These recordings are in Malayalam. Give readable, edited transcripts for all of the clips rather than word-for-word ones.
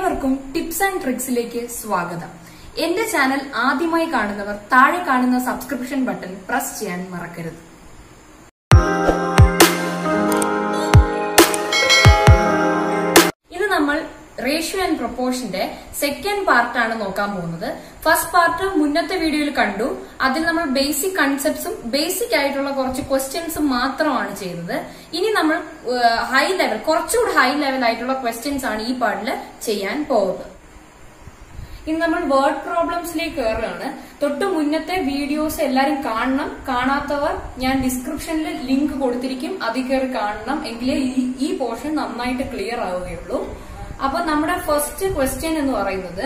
ഏവർക്കും ടിപ്സ് ആൻഡ് ട്രിക്സിലേക്ക് സ്വാഗതം. എന്റെ ചാനൽ ആദ്യമായി കാണുന്നവർ താഴെ കാണുന്ന സബ്സ്ക്രിപ്ഷൻ ബട്ടൺ പ്രസ് ചെയ്യാൻ മറക്കരുത്. ഇന്ന് നമ്മൾ റേഷ്യോ ആൻഡ് പ്രൊപ്പോർഷന്റെ സെക്കൻഡ് പാർട്ടാണ് നോക്കാൻ പോകുന്നത്. ഫസ്റ്റ് പാർട്ട് മുന്നത്തെ വീഡിയോയിൽ കണ്ടു. അതിൽ നമ്മൾ ബേസിക് കൺസെപ്റ്റ്സും ബേസിക് ആയിട്ടുള്ള കുറച്ച് ക്വസ്റ്റ്യൻസും മാത്രമാണ് ചെയ്തത്. ഇനി നമ്മൾ ഹൈ ലെവൽ, കുറച്ചുകൂടി ഹൈ ലെവൽ ആയിട്ടുള്ള ക്വസ്റ്റ്യൻസ് ആണ് ഈ പാർട്ടിൽ ചെയ്യാൻ പോകുന്നത്. ഇന്ന് നമ്മൾ വേർഡ് പ്രോബ്ലംസിലേക്ക് കയറുകയാണ്. തൊട്ട് മുന്നത്തെ വീഡിയോസ് എല്ലാരും കാണണം. കാണാത്തവർ ഞാൻ ഡിസ്ക്രിപ്ഷനിൽ ലിങ്ക് കൊടുത്തിരിക്കും, അതിൽ കയറി കാണണം. എങ്കിലേ ഈ പോർഷൻ നന്നായിട്ട് ക്ലിയർ ആവുകയുള്ളൂ. അപ്പൊ നമ്മുടെ ഫസ്റ്റ് ക്വസ്റ്റ്യൻ എന്ന് പറയുന്നത്,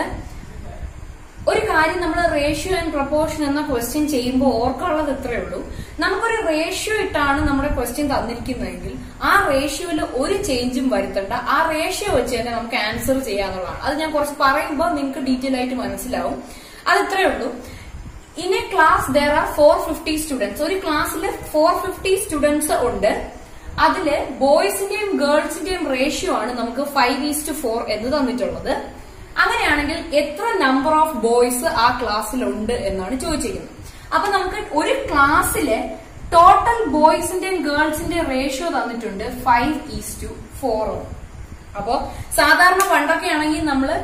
ഒരു കാര്യം നമ്മൾ റേഷ്യോ ആൻഡ് പ്രൊപ്പോർഷൻ എന്ന ക്വസ്റ്റ്യൻ ചെയ്യുമ്പോൾ ഓർക്കാനുള്ളത് ഇത്രയേ ഉള്ളൂ. നമുക്കൊരു റേഷ്യോ ഇട്ടാണ് നമ്മുടെ ക്വസ്റ്റ്യൻ തന്നിരിക്കുന്നതെങ്കിൽ ആ റേഷ്യോയിൽ ഒരു ചേഞ്ചും വരുത്തണ്ട. ആ റേഷ്യോ വെച്ച് തന്നെ നമുക്ക് ആൻസർ ചെയ്യാന്നുള്ളതാണ്. അത് ഞാൻ കുറച്ച് പറയുമ്പോൾ നിങ്ങൾക്ക് ഡീറ്റെയിൽ ആയിട്ട് മനസ്സിലാവും. അത് ഇത്രയേ ഉള്ളൂ. In A class there are 450 students. ഒരു ക്ലാസ്സിൽ 450 സ്റ്റുഡൻസ് ഉണ്ട്. അതില് ബോയ്സിന്റെയും ഗേൾസിന്റെയും റേഷ്യോ ആണ് നമുക്ക് 5:4 എന്ന് തന്നിട്ടുള്ളത്. അങ്ങനെയാണെങ്കിൽ എത്ര നമ്പർ ഓഫ് ബോയ്സ് ആ ക്ലാസ്സിലുണ്ട് എന്നാണ് ചോദിച്ചിരിക്കുന്നത്. അപ്പൊ നമുക്ക് ഒരു ക്ലാസ്സിലെ ടോട്ടൽ ബോയ്സിന്റെയും ഗേൾസിന്റെയും റേഷ്യോ തന്നിട്ടുണ്ട് 5:4. അപ്പോ സാധാരണ പണ്ടൊക്കെ ആണെങ്കിൽ നമ്മള്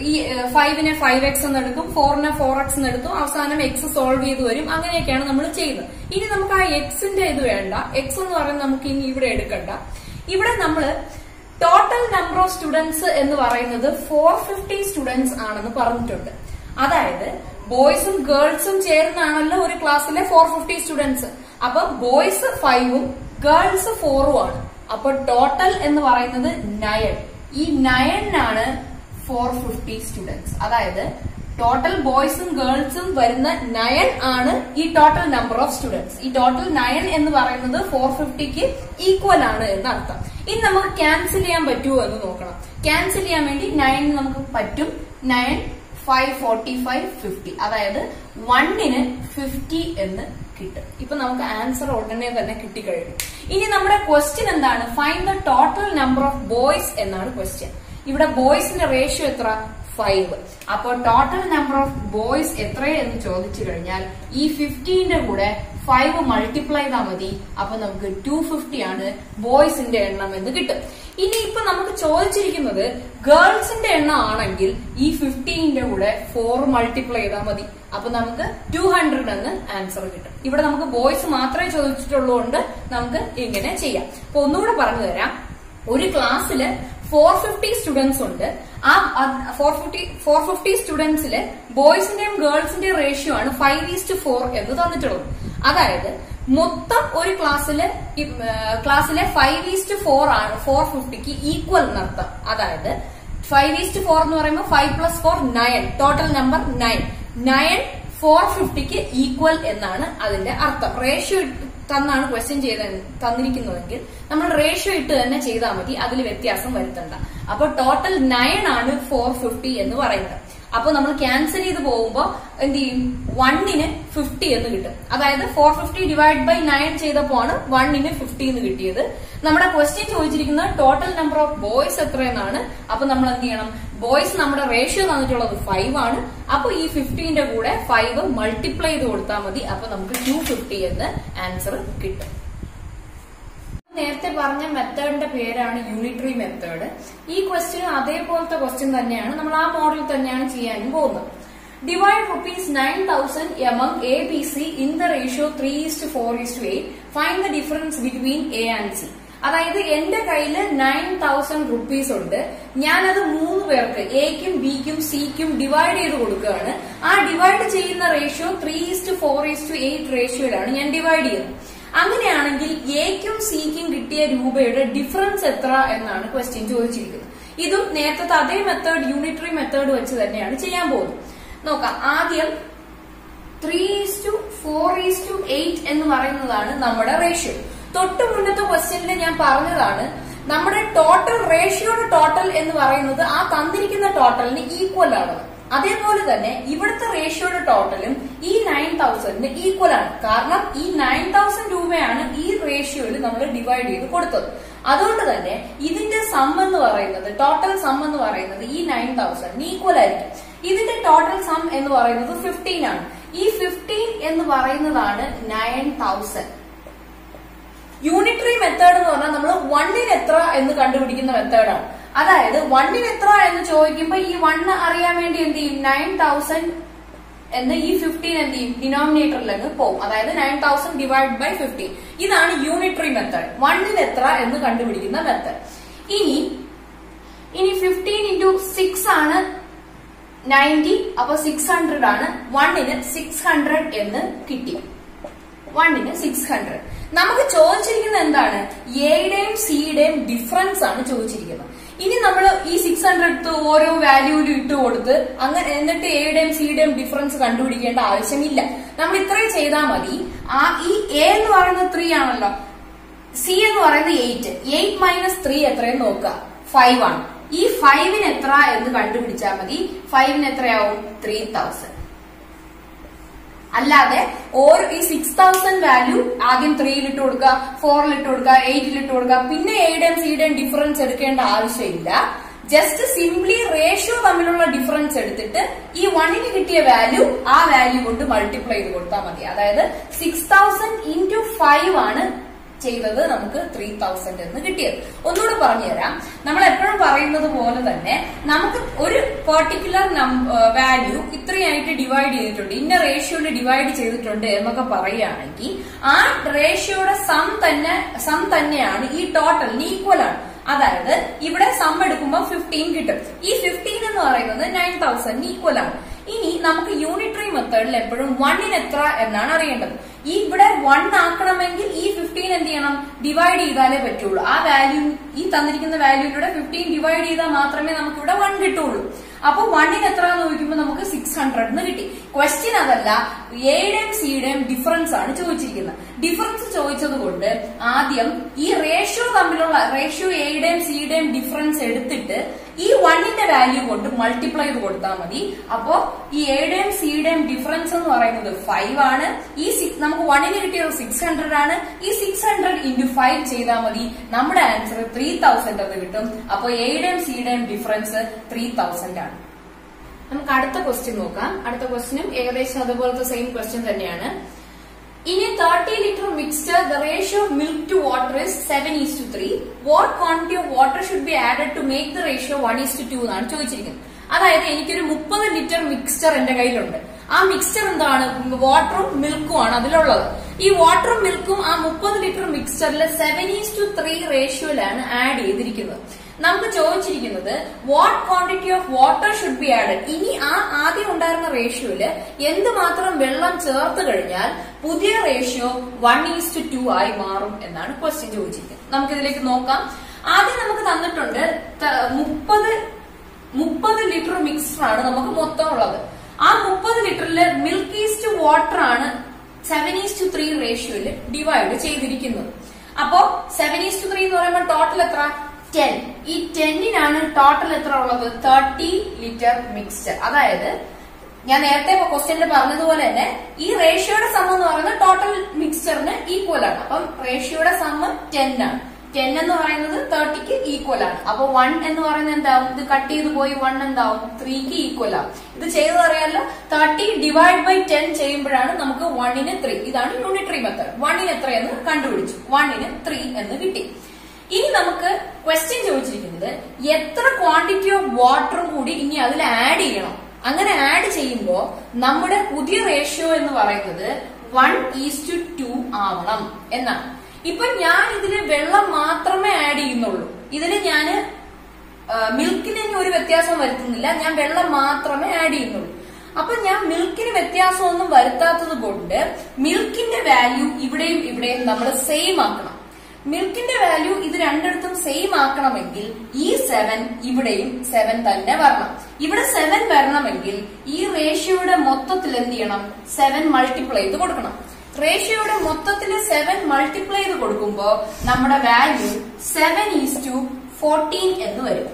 ഈ 5നെ 5x എന്ന് എടുക്കും, 4നെ 4x എന്ന് എടുക്കും, അവസാനം x സോൾവ് ചെയ്ത് വരും. അങ്ങനെയൊക്കെയാണ് നമ്മൾ ചെയ്യുന്നത്. ഇനി നമുക്ക് ആ എക്സിന്റെ ഇത് വേണ്ട. എക്സ് എന്ന് പറയുന്നത് നമുക്ക് ഇനി ഇവിടെ എടുക്കണ്ട. ഇവിടെ നമ്മള് ടോട്ടൽ നമ്പർ ഓഫ് സ്റ്റുഡൻസ് എന്ന് പറയുന്നത് 450 സ്റ്റുഡൻസ് ആണെന്ന് പറഞ്ഞിട്ടുണ്ട്. അതായത് ബോയ്സും ഗേൾസും ചേർന്നാണല്ലോ ഒരു ക്ലാസ്സിലെ 450 സ്റ്റുഡൻസ്. അപ്പൊ ബോയ്സ് 5ഉം ഗേൾസ് 4ഉം ആണ്. അപ്പൊ ടോട്ടൽ എന്ന് പറയുന്നത് 9. ഈ 9 ആണ് 450 സ്റ്റുഡൻസ്. അതായത് ടോട്ടൽ ബോയ്സും ഗേൾസും വരുന്ന 9 ആണ് ഈ ടോട്ടൽ നമ്പർ ഓഫ് സ്റ്റുഡൻസ്. ഈ ടോട്ടൽ 9 എന്ന് പറയുന്നത് 450ക്ക് ഈക്വൽ ആണ് എന്ന് അർത്ഥം. ഇനി നമുക്ക് ക്യാൻസൽ ചെയ്യാൻ പറ്റുമോ എന്ന് നോക്കണം. ക്യാൻസൽ ചെയ്യാൻ വേണ്ടി 9 നമുക്ക് പറ്റും. 9, 5, 45, 50. അതായത് 1ന് 50 എന്ന് കിട്ടും. ഇപ്പൊ നമുക്ക് ആൻസർ ഉടനെ തന്നെ കിട്ടിക്കഴിഞ്ഞു. ഇനി നമ്മുടെ ക്വസ്റ്റ്യൻ എന്താണ്? Find the total number of boys എന്നാണ് ക്വസ്റ്റ്യൻ. ഇവിടെ ബോയ്സിന്റെ റേഷ്യോ എത്ര? 5. അപ്പൊ ടോട്ടൽ നമ്പർ ഓഫ് ബോയ്സ് എത്രയെന്ന് ചോദിച്ചു കഴിഞ്ഞാൽ ഈ 50ന്റെ കൂടെ 5 മൾട്ടിപ്ലൈ ചെയ്താൽ മതി. അപ്പൊ നമുക്ക് 250 ആണ് ബോയ്സിന്റെ എണ്ണം എന്ന് കിട്ടും. ഇനി ഇപ്പൊ നമുക്ക് ചോദിച്ചിരിക്കുന്നത് ഗേൾസിന്റെ എണ്ണം ആണെങ്കിൽ ഈ 50ന്റെ കൂടെ 4 മൾട്ടിപ്ലൈ ചെയ്താൽ മതി. അപ്പൊ നമുക്ക് 200 എന്ന് ആൻസർ കിട്ടും. ഇവിടെ നമുക്ക് ബോയ്സ് മാത്രമേ ചോദിച്ചിട്ടുള്ളതുകൊണ്ട് നമുക്ക് ഇങ്ങനെ ചെയ്യാം. അപ്പൊ ഒന്നുകൂടെ പറഞ്ഞു തരാം. ഒരു ക്ലാസ്സില് 450 സ്റ്റുഡൻസ് ഉണ്ട്. ആ 450 സ്റ്റുഡൻസില് ബോയ്സിന്റെയും ഗേൾസിന്റെയും റേഷ്യോ ആണ് 5:4 എന്ന് തന്നിട്ടുള്ളത്. അതായത് മൊത്തം ഒരു ക്ലാസ്സിലെ 5:4 ആണ് 450ക്ക് ഈക്വൽ എന്നർത്ഥം. അതായത് 5:4 എന്ന് പറയുമ്പോൾ 5 + 4 9. ടോട്ടൽ നമ്പർ 9 450ക്ക് ഈക്വൽ എന്നാണ് അതിന്റെ അർത്ഥം. റേഷ്യോ തന്നാണ് ക്വസ്റ്റ്യൻ തന്നിരിക്കുന്നതെങ്കിൽ നമ്മൾ റേഷ്യോ ഇട്ട് തന്നെ ചെയ്താൽ മതി. അതിൽ വ്യത്യാസം വരുത്തണ്ട. അപ്പൊ ടോട്ടൽ 9 ആണ് 450 എന്ന് പറയുന്നത്. അപ്പൊ നമ്മൾ ക്യാൻസൽ ചെയ്ത് പോകുമ്പോ എന്ത് ചെയ്യും? 1ന് 50 എന്ന് കിട്ടും. അതായത് 450 ഡിവൈഡ് ബൈ 9 ചെയ്തപ്പോ ആണ് 1ന് 50 എന്ന് കിട്ടിയത്. നമ്മുടെ ക്വസ്റ്റ്യൻ ചോദിച്ചിരിക്കുന്നത് ടോട്ടൽ നമ്പർ ഓഫ് ബോയ്സ് എത്രയെന്നാണ്. അപ്പൊ നമ്മൾ എന്ത് ചെയ്യണം? ബോയ്സ് നമ്മുടെ റേഷ്യോ തന്നിട്ടുള്ളത് 5 ആണ്. അപ്പൊ ഈ 50ന്റെ കൂടെ 5 മൾട്ടിപ്ലൈ ചെയ്ത് കൊടുത്താൽ മതി. അപ്പൊ നമുക്ക് 250 എന്ന് ആൻസർ കിട്ടും. നേരത്തെ പറഞ്ഞ മെത്തേഡിന്റെ പേരാണ് യൂണിറ്ററി മെത്തേഡ്. ഈ ക്വസ്റ്റ്യൻ അതേപോലത്തെ ക്വസ്റ്റ്യൻ തന്നെയാണ്. നമ്മൾ ആ മോഡൽ തന്നെയാണ് ചെയ്യാനും പോകുന്നത്. Divide ₹9,000 among A, B, C in the ratio 3:4:8. Find the difference between A and C. അതായത് എന്റെ കയ്യിൽ 9,000 റുപ്പീസ് ഉണ്ട്. ഞാനത് 3 പേർക്ക് എക്കും ബിക്കും സിക്കും ഡിവൈഡ് ചെയ്ത് കൊടുക്കുകയാണ്. ആ ഡിവൈഡ് ചെയ്യുന്ന റേഷ്യോ 3:4:8 റേഷ്യോയിലാണ് ഞാൻ ഡിവൈഡ് ചെയ്യുന്നത്. അങ്ങനെയാണെങ്കിൽ എക്കും സിക്കും കിട്ടിയ രൂപയുടെ ഡിഫറൻസ് എത്ര എന്നാണ് ക്വസ്റ്റ്യൻ ചോദിച്ചിരിക്കുന്നത്. ഇതും നേരത്തെ അതേ മെത്തേഡ്, യൂണിറ്ററി മെത്തേഡ് വെച്ച് തന്നെയാണ് ചെയ്യാൻ പോകുന്നത്. നോക്കാം. ആദ്യം 3:4:8 എന്ന് പറയുന്നതാണ് നമ്മുടെ റേഷ്യോ. തൊട്ട് മുന്നത്തെ ക്വസ്റ്റ്യനിൽ ഞാൻ പറഞ്ഞതാണ് നമ്മുടെ ടോട്ടൽ റേഷ്യോയുടെ ടോട്ടൽ എന്ന് പറയുന്നത് ആ തന്നിരിക്കുന്ന ടോട്ടലിന് ഈക്വൽ ആണ്. അതേപോലെ തന്നെ ഇവിടുത്തെ റേഷ്യോയുടെ ടോട്ടലും ഈ 9,000ന് ഈക്വൽ ആണ്. കാരണം ഈ 9,000 രൂപയാണ് ഈ റേഷ്യോയിൽ നമ്മൾ ഡിവൈഡ് ചെയ്ത് കൊടുത്തത്. അതുകൊണ്ട് തന്നെ ഇതിന്റെ സം എന്ന് പറയുന്നത്, ടോട്ടൽ സം എന്ന് പറയുന്നത് ഈ 9000 ഈക്വൽ ആയിരിക്കും. ഇതിന്റെ ടോട്ടൽ സം എന്ന് പറയുന്നത് 15 ആണ്. ഈ 15 എന്ന് പറയുന്നതാണ് 9000. യൂണിറ്ററി മെത്തേഡ് എന്ന് പറഞ്ഞാൽ നമ്മൾ 1ന് എത്ര എന്ന് കണ്ടുപിടിക്കുന്ന മെത്തേഡാണ്. അതായത് 1ന് എത്ര എന്ന് ചോദിക്കുമ്പോൾ ഈ 1 അറിയാൻ വേണ്ടി എന്ത് ചെയ്യും, 9000 എന്ന് ഈ 15 എന്ത് ചെയ്യും, ഡിനോമിനേറ്ററിലേക്ക് പോകും. അതായത് 9000 ഡിവൈഡ് ബൈ 15. ഇതാണ് യൂണിറ്ററി മെത്തേഡ്, 1ന് എത്ര എന്ന് കണ്ടുപിടിക്കുന്ന മെത്തേഡ്. ഇനി 15 into 6 ആണ് 90, അപ്പൊ 600 ആണ്. 1ന് 600 എന്ന് കിട്ടി. 1ന് 600. നമുക്ക് ചോദിച്ചിരിക്കുന്നത് എന്താണ്, എയുടെയും സിയുടെയും ഡിഫറൻസ് ആണ് ചോദിച്ചിരിക്കുന്നത്. ഇനി നമ്മൾ ഈ 600 ഓരോ വാല്യൂവിലും ഇട്ട് കൊടുത്ത് അങ്ങനെ എന്നിട്ട് എയുടെയും സിയുടെയും ഡിഫറൻസ് കണ്ടുപിടിക്കേണ്ട ആവശ്യമില്ല. നമ്മൾ ഇത്രയും ചെയ്താൽ മതി. ഈ എ എന്ന് പറയുന്നത് 3 ആണല്ലോ, സി എന്ന് പറയുന്നത് 8. 8 മൈനസ് 3 എത്രയെന്ന് നോക്കുക, 5 ആണ്. ഈ 5ന് എത്ര എന്ന് കണ്ടുപിടിച്ചാൽ മതി. 5ന് എത്രയാവും, 3000. അല്ലാതെ ഈ 6000 വാല്യൂ ആദ്യം 3ൽ ഇട്ട് കൊടുക്കുക, 4ൽ ഇട്ട് കൊടുക്കുക, 8ൽ ഇട്ട് കൊടുക്കുക, പിന്നെ എയുടെയും സിയുടെയും ഡിഫറൻസ് എടുക്കേണ്ട ആവശ്യമില്ല. ജസ്റ്റ് സിംപ്ലി റേഷ്യോ തമ്മിലുള്ള ഡിഫറൻസ് എടുത്തിട്ട് ഈ 1ന് കിട്ടിയ വാല്യൂ ആ വാല്യൂ കൊണ്ട് മൾട്ടിപ്ലൈ ചെയ്ത് കൊടുത്താൽ മതി. അതായത് 6000 into 5 ആണ് ചെയ്തത്, നമുക്ക് 3000 എന്ന് കിട്ടിയത്. ഒന്നുകൂടെ പറഞ്ഞുതരാം. നമ്മൾ എപ്പോഴും പറയുന്നത് പോലെ തന്നെ നമുക്ക് ഒരു പെർട്ടിക്കുലർ വാല്യൂ ഇത്രയായിട്ട് ഡിവൈഡ് ചെയ്തിട്ടുണ്ട്, ഇന്ന റേഷ്യോയിൽ ഡിവൈഡ് ചെയ്തിട്ടുണ്ട് എന്നൊക്കെ പറയുകയാണെങ്കിൽ ആ റേഷ്യോയുടെ സം തന്നെയാണ് ഈ ടോട്ടലിന് ഈക്വൽ ആണ്. അതായത് ഇവിടെ സം എടുക്കുമ്പോൾ 15 കിട്ടും. ഈ 15 എന്ന് പറയുന്നത് 9000 ഈക്വൽ ആണ്. ഇനി നമുക്ക് യൂണിറ്ററി മെത്തേഡിൽ എപ്പോഴും 1ന് എത്ര എന്നാണ് അറിയേണ്ടത്. ഈ ഇവിടെ 1 ആക്കണമെങ്കിൽ ഈ 15 എന്ത് ചെയ്യണം, ഡിവൈഡ് ചെയ്താലേ പറ്റുള്ളൂ. ആ വാല്യൂ, ഈ തന്നിരിക്കുന്ന വാല്യൂയിലൂടെ 15 ഡിവൈഡ് ചെയ്താൽ മാത്രമേ നമുക്ക് ഇവിടെ 1 കിട്ടുള്ളൂ. അപ്പൊ 1ന് എത്ര എന്ന് ചോദിക്കുമ്പോൾ നമുക്ക് 600 എന്ന് കിട്ടി. ക്വസ്റ്റ്യൻ അതല്ല, എയുടെയും സിയുടെയും ഡിഫറൻസ് ആണ് ചോദിച്ചിരിക്കുന്നത്. ഡിഫറൻസ് ചോദിച്ചത് കൊണ്ട് ആദ്യം ഈ റേഷ്യോ തമ്മിലുള്ള എയുടെയും സിയുടെയും ഡിഫറൻസ് എടുത്തിട്ട് ഈ 1ന്റെ വാല്യൂ കൊണ്ട് മൾട്ടിപ്ലൈ ചെയ്ത് കൊടുത്താൽ മതി. അപ്പോ ഈ എയുടെയും സിയുടെയും ഡിഫറൻസ് എന്ന് പറയുന്നത് 5 ആണ്. ഈ നമുക്ക് 1ന് കിട്ടിയത് 600 ആണ്. ഈ 600 into 5 ചെയ്താൽ മതി. നമ്മുടെ ആൻസർ 3000 എന്ന് കിട്ടും. അപ്പൊ എയുടെയും സിയുടെയും ഡിഫറൻസ് 3000 ആണ്. നമുക്ക് അടുത്ത ക്വസ്റ്റ്യൻ നോക്കാം. അടുത്ത ക്വസ്റ്റ്യനും ഏകദേശം അതുപോലത്തെ സെയിം ക്വസ്റ്റ്യൻ തന്നെയാണ്. In a 30 liter mixture, the ratio of milk to water is 7:3. What quantity of water should be added to make the ratio 1:2 എന്നാണ് ചോദിച്ചിരിക്കുന്നത്. അതായത് എനിക്കൊരു 30 ലിറ്റർ മിക്സ്ചർ എന്റെ കയ്യിലുണ്ട്. ആ മിക്സ്ചർ എന്താണ്, വാട്ടറും മിൽക്കും ആണ് അതിലുള്ളത്. ഈ വാട്ടറും മിൽക്കും ആ 30 ലിറ്റർ മിക്സ്ചറിൽ 7:3 റേഷ്യോയിലാണ് ആഡ് ചെയ്തിരിക്കുന്നത്. നമുക്ക് ചോദിച്ചിരിക്കുന്നത് what quantity of water should be added. ഇനി ആ ആദ്യം ഉണ്ടായിരുന്ന റേഷ്യോയില് എന്തുമാത്രം വെള്ളം ചേർത്ത് കഴിഞ്ഞാൽ പുതിയ റേഷ്യോ 1:2 ആയി മാറും എന്നാണ് ക്വസ്റ്റ്യൻ ചോദിച്ചിരിക്കുന്നത്. നമുക്കിതിലേക്ക് നോക്കാം. ആദ്യം നമുക്ക് തന്നിട്ടുണ്ട് 30 ലിറ്റർ മിക്സ്ചർ ആണ് നമുക്ക് മൊത്തം ഉള്ളത്. ആ 30 ലിറ്ററില് മിൽക്ക് ഈസ്റ്റ് വാട്ടർ ആണ് 7:3 റേഷ്യോയില് ഡിവൈഡ് ചെയ്തിരിക്കുന്നത്. അപ്പോ 7:3 എന്ന് പറയുമ്പോൾ ടോട്ടൽ എത്ര, 10. ഈ 10നാണ് ടോട്ടൽ എത്ര ഉള്ളത്, 30 ലിറ്റർ മിക്സ്ചർ. അതായത് ഞാൻ നേരത്തെ ക്വസ്റ്റ്യനിൽ പറഞ്ഞതുപോലെ തന്നെ ഈ റേഷ്യോയുടെ സം എന്ന് പറയുന്നത് ടോട്ടൽ മിക്സ്ചറിന് ഈക്വൽ ആണ്. അപ്പം റേഷ്യോയുടെ സം 10 ആണ്. 10 എന്ന് പറയുന്നത് 30ക്ക് ഈക്വൽ ആണ്. അപ്പൊ 1 എന്ന് പറയുന്നത് എന്താവും, ഇത് കട്ട് ചെയ്ത് പോയി 1 എന്താവും, 3ക്ക് ഈക്വൽ ആവും. ഇത് ചെയ്തറിയാലോ, 30 ഡിവൈഡ് ബൈ 10 ചെയ്യുമ്പോഴാണ് നമുക്ക് 1ന് 3. ഇതാണ് യൂണിറ്ററി മെത്തേഡ്. 1ന് എത്രയെന്ന് കണ്ടുപിടിച്ചു, 1ന് 3 എന്ന് കിട്ടി. ഇനി നമുക്ക് ക്വസ്റ്റ്യൻ ചോദിച്ചിരിക്കുന്നത് എത്ര ക്വാണ്ടിറ്റി ഓഫ് വാട്ടറും കൂടി ഇനി അതിൽ ആഡ് ചെയ്യണം. അങ്ങനെ ആഡ് ചെയ്യുമ്പോൾ നമ്മുടെ പുതിയ റേഷ്യോ എന്ന് പറയുന്നത് 1:2 ആവണം എന്നാണ്. ഇപ്പൊ ഞാൻ ഇതില് വെള്ളം മാത്രമേ ആഡ് ചെയ്യുന്നുള്ളൂ. ഇതില് ഞാന് മിൽക്കിന് ഒരു വ്യത്യാസം വരുത്തുന്നില്ല, ഞാൻ വെള്ളം മാത്രമേ ആഡ് ചെയ്യുന്നുള്ളൂ. അപ്പൊ ഞാൻ മിൽക്കിന് വ്യത്യാസമൊന്നും വരുത്താത്തത് കൊണ്ട് മിൽക്കിന്റെ വാല്യൂ ഇവിടെയും ഇവിടെയും നമ്മൾ സെയിം ആക്കണം. മിൽക്കിന്റെ വാല്യൂ ഇത് രണ്ടിടത്തും സെയിം ആക്കണമെങ്കിൽ ഈ 7 ഇവിടെയും 7 തന്നെ വരണം. ഇവിടെ 7 വരണമെങ്കിൽ ഈ റേഷ്യോയുടെ മൊത്തത്തിൽ എന്ത് ചെയ്യണം, 7 മൾട്ടിപ്ലൈ ചെയ്ത് കൊടുക്കണം. റേഷ്യോയുടെ മൊത്തത്തിൽ 7 മൾട്ടിപ്ലൈ ചെയ്ത് കൊടുക്കുമ്പോ നമ്മുടെ വാല്യൂ 7:14 എന്ന് വരും.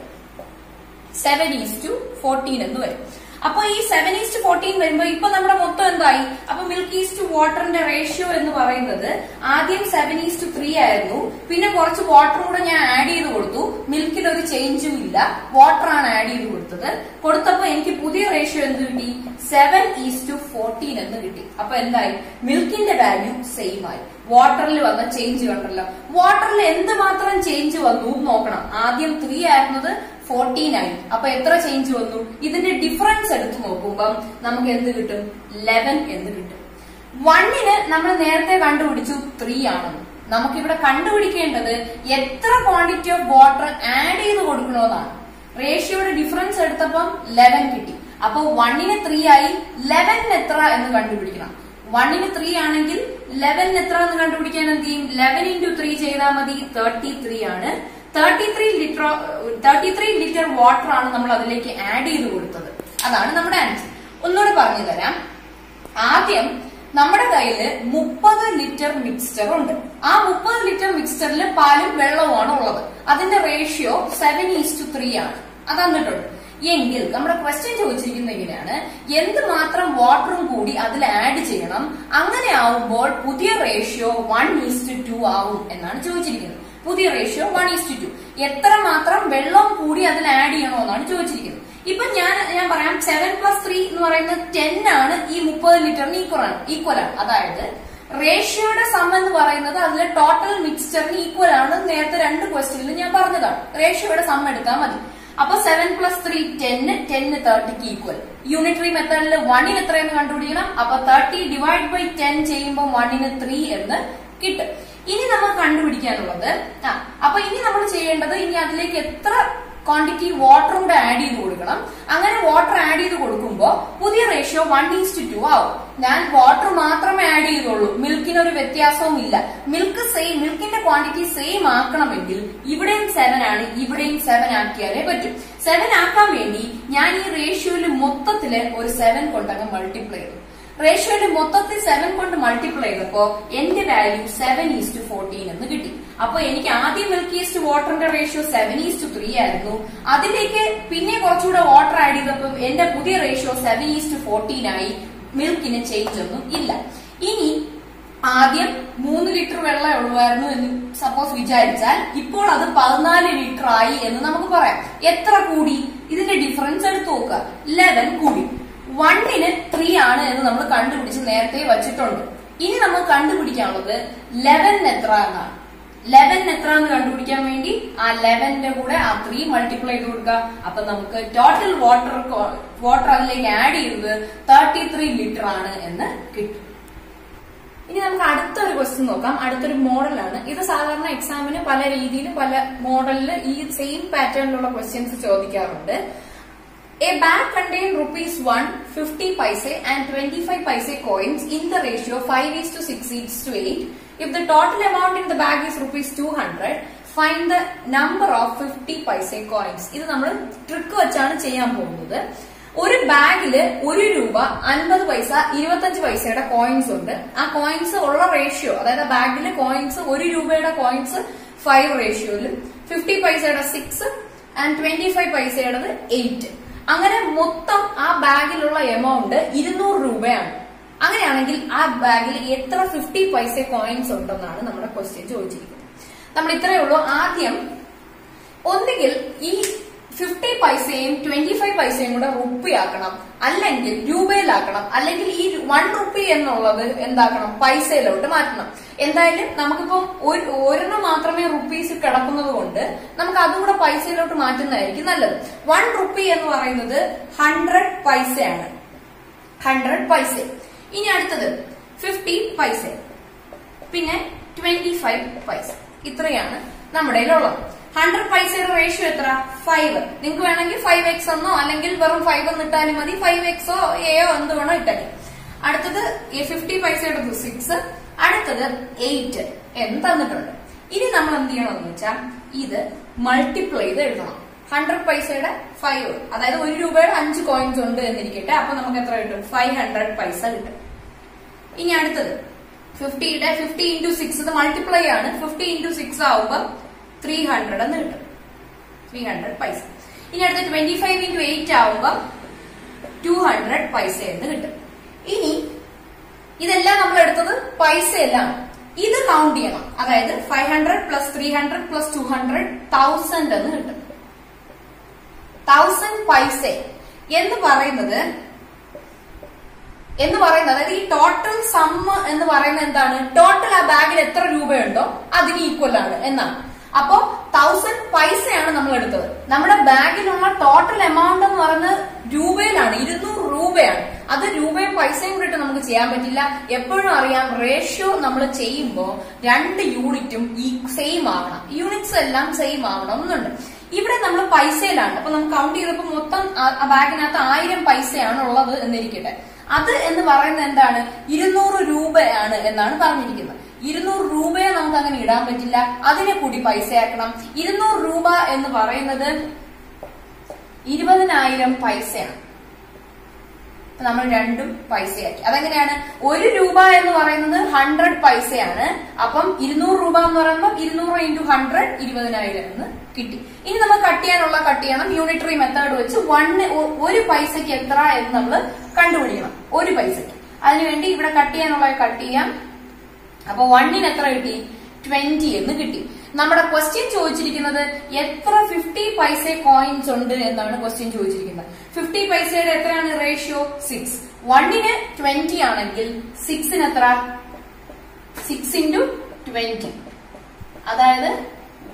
7:14 എന്ന് വരും. അപ്പൊ ഈ 7:14 വരുമ്പോ ഇപ്പൊ നമ്മുടെ മൊത്തം എന്തായി? അപ്പൊ മിൽക്ക് ഈസ്റ്റ് വാട്ടറിന്റെ റേഷ്യോ എന്ന് പറയുന്നത് ആദ്യം 7:3 ആയിരുന്നു. പിന്നെ കുറച്ച് വാട്ടർ കൂടെ ഞാൻ ആഡ് ചെയ്ത് കൊടുത്തു. മിൽക്കിൽ ഒരു ചേഞ്ചും ഇല്ല, വാട്ടർ ആണ് ആഡ് ചെയ്ത് കൊടുത്തപ്പോ എനിക്ക് പുതിയ റേഷ്യോ എന്ത് കിട്ടി? 7:14 എന്ന് കിട്ടി. അപ്പൊ എന്തായി? മിൽക്കിന്റെ വാല്യൂ സെയിം ആയി. വാട്ടറിൽ വന്ന ചേഞ്ച് കണ്ടല്ലോ. വാട്ടറിൽ എന്തുമാത്രം ചേഞ്ച് വന്നു നോക്കണം. ആദ്യം 3 ആയിരുന്നത് 14 ആയി. അപ്പൊ എത്ര ചേഞ്ച് വന്നു? ഇതിന്റെ ഡിഫറൻസ് എടുത്ത് നോക്കുമ്പം നമുക്ക് എന്ത് കിട്ടും? 11 എന്ന് കിട്ടും. 1ന് നമ്മൾ നേരത്തെ കണ്ടുപിടിച്ചു 3 ആണെന്ന്. നമുക്കിവിടെ കണ്ടുപിടിക്കേണ്ടത് എത്ര ക്വാണ്ടിറ്റി ഓഫ് വാട്ടർ ആഡ് ചെയ്ത് കൊടുക്കണമെന്നാണ്. റേഷ്യോയുടെ ഡിഫറൻസ് എടുത്തപ്പം 11 കിട്ടി. അപ്പൊ 1ന് 3 ആയി. 11 എത്ര എന്ന് കണ്ടുപിടിക്കണം. 1ന് 3 ആണെങ്കിൽ 11 എത്ര എന്ന് കണ്ടുപിടിക്കാൻ എന്ത് ചെയ്യും? 11 into 3 ചെയ്താൽ മതി. 33 ആണ്. 33 ലിറ്റർ വാട്ടർ ആണ് നമ്മൾ അതിലേക്ക് ആഡ് ചെയ്ത് കൊടുത്തത്. അതാണ് നമ്മുടെ ആൻസർ. ഒന്നുകൂടെ പറഞ്ഞു തരാം. ആദ്യം നമ്മുടെ കയ്യില് 30 ലിറ്റർ മിക്സ്ചർ ഉണ്ട്. ആ 30 ലിറ്റർ മിക്സ്ചറിൽ പാലും വെള്ളവുമാണ് ഉള്ളത്. അതിന്റെ റേഷ്യോ 7:3 ആണ്. അത് തന്നിട്ടുണ്ട്. എങ്കിൽ നമ്മുടെ ക്വസ്റ്റ്യൻ ചോദിച്ചിരിക്കുന്നത് ഇങ്ങനെയാണ്: എന്തുമാത്രം വാട്ടറും കൂടി അതിൽ ആഡ് ചെയ്യണം? അങ്ങനെ ആവുമ്പോൾ പുതിയ റേഷ്യോ 1:2 ആവും എന്നാണ് ചോദിച്ചിരിക്കുന്നത്. പുതിയ റേഷ്യോ 1:2. എത്രമാത്രം വെള്ളം കൂടി അതിൽ ആഡ് ചെയ്യണോ എന്നാണ് ചോദിച്ചിരിക്കുന്നത്. ഇപ്പൊ ഞാൻ പറയാം, 7+3 എന്ന് പറയുന്നത് 10 ആണ്. ഈ 30 ലിറ്ററിന് ഈക്വൽ ആണ്. അതായത് റേഷ്യോയുടെ സം എന്ന് പറയുന്നത് അതിലെ ടോട്ടൽ മിക്സ്ചറിന് ഈക്വൽ ആണ്. നേരത്തെ 2 ക്വസ്റ്റ്യനിൽ ഞാൻ പറഞ്ഞതാണ്. റേഷ്യോയുടെ സം എടുത്താൽ മതി. അപ്പൊ 7+3 10, 10 30ക്ക് ഈക്വൽ. യൂണിറ്ററി മെത്തേഡിൽ 1ന് എത്രയെന്ന് കണ്ടുപിടിക്കണം. അപ്പൊ 30 ഡിവൈഡ് ബൈ 10 ചെയ്യുമ്പോൾ 1ന് 3 എന്ന് കിട്ടും. ഇനി നമ്മൾ കണ്ടുപിടിക്കാനുള്ളത് അപ്പൊ ഇനി നമ്മൾ ചെയ്യേണ്ടത്, ഇനി അതിലേക്ക് എത്ര ക്വാണ്ടിറ്റി വാട്ടർ കൂടെ ആഡ് ചെയ്ത് കൊടുക്കണം. അങ്ങനെ വാട്ടർ ആഡ് ചെയ്ത് കൊടുക്കുമ്പോൾ പുതിയ റേഷ്യോ 1:2 ആവും. ഞാൻ വാട്ടർ മാത്രമേ ആഡ് ചെയ്തുള്ളൂ, മിൽക്കിനൊരു വ്യത്യാസവും ഇല്ല. മിൽക്കിന്റെ ക്വാണ്ടിറ്റി സെയിം ആക്കണമെങ്കിൽ ഇവിടെയും 7 ആണ്, ഇവിടെയും 7 ആക്കിയാലേ പറ്റും. 7 ആക്കാൻ വേണ്ടി ഞാൻ ഈ റേഷ്യോയിൽ മൊത്തത്തില് ഒരു 7 കൊണ്ടങ്ങ് മൾട്ടിപ്ലൈ ചെയ്തു. റേഷ്യോയിൽ മൊത്തത്തിൽ 7 കൊണ്ട് മൾട്ടിപ്ലൈ ചെയ്തപ്പോ എന്റെ വാല്യൂ 7:14 എന്ന് കിട്ടി. അപ്പൊ എനിക്ക് ആദ്യം മിൽക്ക് ഈസ്റ്റ് വാട്ടറിന്റെ റേഷ്യോ 7:3 ആയിരുന്നു. അതിലേക്ക് പിന്നെ കുറച്ചുകൂടെ വാട്ടർ ആഡ് ചെയ്തപ്പോൾ എന്റെ പുതിയ റേഷ്യോ 7:14 ആയി. മിൽക്കിന് ചേഞ്ച് ഒന്നും ഇല്ല. ഇനി ആദ്യം 3 ലിറ്റർ വെള്ളം ഉള്ളായിരുന്നു എന്ന് സപ്പോസ് വിചാരിച്ചാൽ ഇപ്പോൾ അത് 14 ലിറ്റർ ആയി എന്ന് നമുക്ക് പറയാം. എത്ര കൂടി? ഇതിന്റെ ഡിഫറൻസ് എടുത്ത് നോക്കുക. 11 കൂടി. 1ന് 3 ആണ് എന്ന് നമ്മൾ കണ്ടുപിടിച്ച് നേരത്തെ വച്ചിട്ടുണ്ട്. ഇനി നമ്മൾ കണ്ടുപിടിക്കാനുള്ളത് 11 എത്ര എന്നാണ്. 11 എത്ര എന്ന് കണ്ടുപിടിക്കാൻ വേണ്ടി ആ 11ന്റെ കൂടെ ആ 3 മൾട്ടിപ്ലൈ ചെയ്ത് കൊടുക്കുക. അപ്പൊ നമുക്ക് ടോട്ടൽ വാട്ടർ അതിലേക്ക് ആഡ് ചെയ്തത് 33 ലിറ്റർ ആണ് എന്ന് കിട്ടും. ഇനി നമുക്ക് അടുത്തൊരു ക്വസ്റ്റ്യൻ നോക്കാം. അടുത്തൊരു മോഡലാണ്. ഇത് സാധാരണ എക്സാമിന് പല രീതിയിൽ പല മോഡലിൽ ഈ സെയിം പാറ്റേണിലുള്ള ക്വസ്റ്റ്യൻസ് ചോദിക്കാറുണ്ട്. A bag contains ₹1, 50 paise and 25 paise coins in the ratio 5:6:8. If the total amount in the bag is ₹200, find the number of 50 paise coins. ഇത് നമ്മൾ ട്രിക്ക് വെച്ചാണ് ചെയ്യാൻ പോകുന്നത്. ഒരു ബാഗില് ₹1, 50 പൈസ, 25 പൈസയുടെ കോയിൻസ് ഉണ്ട്. ആ കോയിൻസ് ഉള്ള റേഷ്യോ, അതായത് ബാഗില് കോയിൻസ് ₹1 കോയിൻസ് 5 റേഷ്യോയിലും, 50 പൈസയുടെ 6 ആൻഡ് 25 പൈസയുടേത് 8. അങ്ങനെ മൊത്തം ആ ബാഗിലുള്ള എമൗണ്ട് ₹200. അങ്ങനെയാണെങ്കിൽ ആ ബാഗിൽ എത്ര 50 പൈസ കോയിൻസ് ഉണ്ടെന്നാണ് നമ്മുടെ ക്വസ്റ്റ്യൻ ചോദിച്ചിരിക്കുന്നത്. നമ്മൾ ഇത്രയേ ഉള്ളൂ. ആദ്യം ഒന്നുകിൽ ഈ 50 പൈസയും 25 പൈസയും കൂടെ റുപ്പിയാക്കണം, അല്ലെങ്കിൽ രൂപയിലാക്കണം, അല്ലെങ്കിൽ ഈ 1 റുപ്പി എന്നുള്ളത് എന്താക്കണം, പൈസയിലോട്ട് മാറ്റണം. എന്തായാലും നമുക്കിപ്പം ഒരെണ്ണം മാത്രമേ റുപ്പീസ് കിടക്കുന്നത് കൊണ്ട് നമുക്ക് അതും കൂടെ പൈസയിലോട്ട് മാറ്റുന്നതായിരിക്കും നല്ലത്. 1 റുപ്പി എന്ന് പറയുന്നത് 100 പൈസയാണ്. 100 പൈസ. ഇനി അടുത്തത് 50 പൈസ, പിന്നെ 25 പൈസ. ഇത്രയാണ് നമ്മുടെ ഉള്ളത്. 100 പൈസയുടെ റേഷ്യോ എത്ര? 5. നിങ്ങൾക്ക് വേണമെങ്കിൽ 5x എന്നോ അല്ലെങ്കിൽ വെറും 5 എന്ന് ഇട്ടാലും മതി. 5x ഓ എയോ എന്ത് വേണോ ഇട്ടാലും. അടുത്തത് 50 പൈസയുടെ 6, അടുത്തത് 8 എന്ന് തന്നിട്ടുണ്ട്. ഇനി നമ്മൾ എന്ത് ചെയ്യണമെന്ന് വെച്ചാൽ ഇത് മൾട്ടിപ്ലൈ ചെയ്ത് എഴുതണം. 100 പൈസയുടെ 5, അതായത് ₹1 5 കോയിൻസ് ഉണ്ട് എന്നിരിക്കട്ടെ. അപ്പൊ നമുക്ക് എത്ര കിട്ടും? 500 പൈസ കിട്ടും. ഇനി അടുത്തത് 50യുടെ 50 into 6, ഇത് മൾട്ടിപ്ലൈ ആണ്. 50 into 6 ആവുമ്പോ 300 എന്ന് കിട്ടും. 300 പൈസ. ഇനി അടുത്ത 25 into 8 ആവുമ്പോ 200 പൈസ എന്ന് കിട്ടും. ഇനി ഇതെല്ലാം നമ്മൾ എടുത്തത് പൈസയെല്ലാം. ഇത് കൗണ്ട് ചെയ്യണം. അതായത് 500 പ്ലസ് 300 പ്ലസ് 200 1000 എന്ന് കിട്ടും. 1000 പൈസ എന്ന് പറയുന്നത് അതായത് ഈ ടോട്ടൽ സമ്മ് എന്ന് പറയുന്നത് എന്താണ്? ടോട്ടൽ ആ ബാഗിൽ എത്ര രൂപയുണ്ടോ അതിന് ഈക്വൽ ആണ് എന്നാണ്. അപ്പോ 1000 പൈസയാണ് നമ്മൾ എടുത്തത്. നമ്മുടെ ബാഗിലുള്ള ടോട്ടൽ എമൗണ്ട് എന്ന് പറയുന്നത് രൂപയിലാണ്, 200 രൂപയാണ്. അത് രൂപയും പൈസയും കൂടിയിട്ട് നമുക്ക് ചെയ്യാൻ പറ്റില്ല. എപ്പോഴും അറിയാം, റേഷ്യോ നമ്മൾ ചെയ്യുമ്പോൾ 2 യൂണിറ്റും സെയിം ആവണം, യൂണിറ്റ്സ് എല്ലാം സെയിം ആവണം എന്നുണ്ട്. ഇവിടെ നമ്മൾ പൈസയിലാണ്. അപ്പൊ നമുക്ക് കൗണ്ട് ചെയ്തപ്പോൾ മൊത്തം ആ ബാഗിനകത്ത് 1000 പൈസയാണ് ഉള്ളത് എന്നിരിക്കട്ടെ. അത് എന്ന് പറയുന്നത് എന്താണ്? 200 രൂപയാണ് എന്നാണ് പറഞ്ഞിരിക്കുന്നത്. 200 രൂപയെ നമുക്ക് അങ്ങനെ ഇടാൻ പറ്റില്ല, അതിനെ കൂടി പൈസയാക്കണം. 200 രൂപ എന്ന് പറയുന്നത് 20,000 പൈസയാണ്. നമ്മൾ രണ്ടും പൈസയാക്കി. അതെങ്ങനെയാണ്? 1 രൂപ എന്ന് പറയുന്നത് 100 പൈസയാണ്. അപ്പം 200 രൂപ എന്ന് പറയുമ്പോൾ 200 × 100 20,000 എന്ന് കിട്ടി. ഇനി നമ്മൾ കട്ട് ചെയ്യണം. യൂണിറ്ററി മെത്തേഡ് വെച്ച് 1 പൈസക്ക് എത്ര എന്ന് നമ്മൾ കണ്ടുപിടിക്കണം. 1 പൈസക്ക്. അതിനുവേണ്ടി ഇവിടെ കട്ട് ചെയ്യാം. അപ്പൊ 1ന് എത്ര കിട്ടി? 20 എന്ന് കിട്ടി. നമ്മുടെ ക്വസ്റ്റ്യൻ ചോദിച്ചിരിക്കുന്നത് എത്ര 50 പൈസ കോയിൻസ് ഉണ്ട് എന്നാണ് ക്വസ്റ്റ്യൻ ചോദിച്ചിരിക്കുന്നത്. 50 പൈസയുടെ എത്രയാണ് റേഷ്യോ? 6. 1ന് 20 ആണെങ്കിൽ 6ന് എത്ര? 6 × 20, അതായത്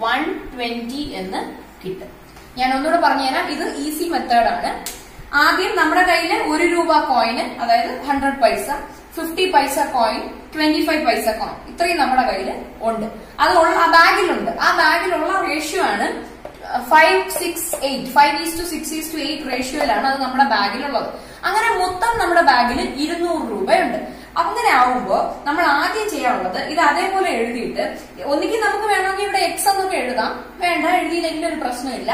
120 എന്ന് കിട്ടും. ഞാൻ ഒന്നുകൂടെ പറഞ്ഞുതരാം. ഇത് ഈസി മെത്തേഡാണ്. ആദ്യം നമ്മുടെ കയ്യില് 1 രൂപ കോയിന്, അതായത് 100 പൈസ, 50 പൈസ കോയിൻ, 25 പൈസ കോയിൻ, ഇത്രയും നമ്മുടെ കയ്യിൽ ഉണ്ട്. അത് ആ ബാഗിലുണ്ട്. ആ ബാഗിലുള്ള റേഷ്യോ ആണ് 5:6:8. 5:6:8 റേഷ്യോയിലാണ് അത് നമ്മുടെ ബാഗിലുള്ളത്. അങ്ങനെ മൊത്തം നമ്മുടെ ബാഗിൽ 200 രൂപയുണ്ട്. അങ്ങനെ ആവുമ്പോ നമ്മൾ ആദ്യം ചെയ്യാനുള്ളത് ഇത് അതേപോലെ എഴുതിയിട്ട്, ഒന്നുകിൽ നമുക്ക് വേണമെങ്കിൽ ഇവിടെ എക്സ് എന്നൊക്കെ എഴുതാം, വേണ്ട എഴുതിയില്ലെങ്കിൽ ഒരു പ്രശ്നമില്ല.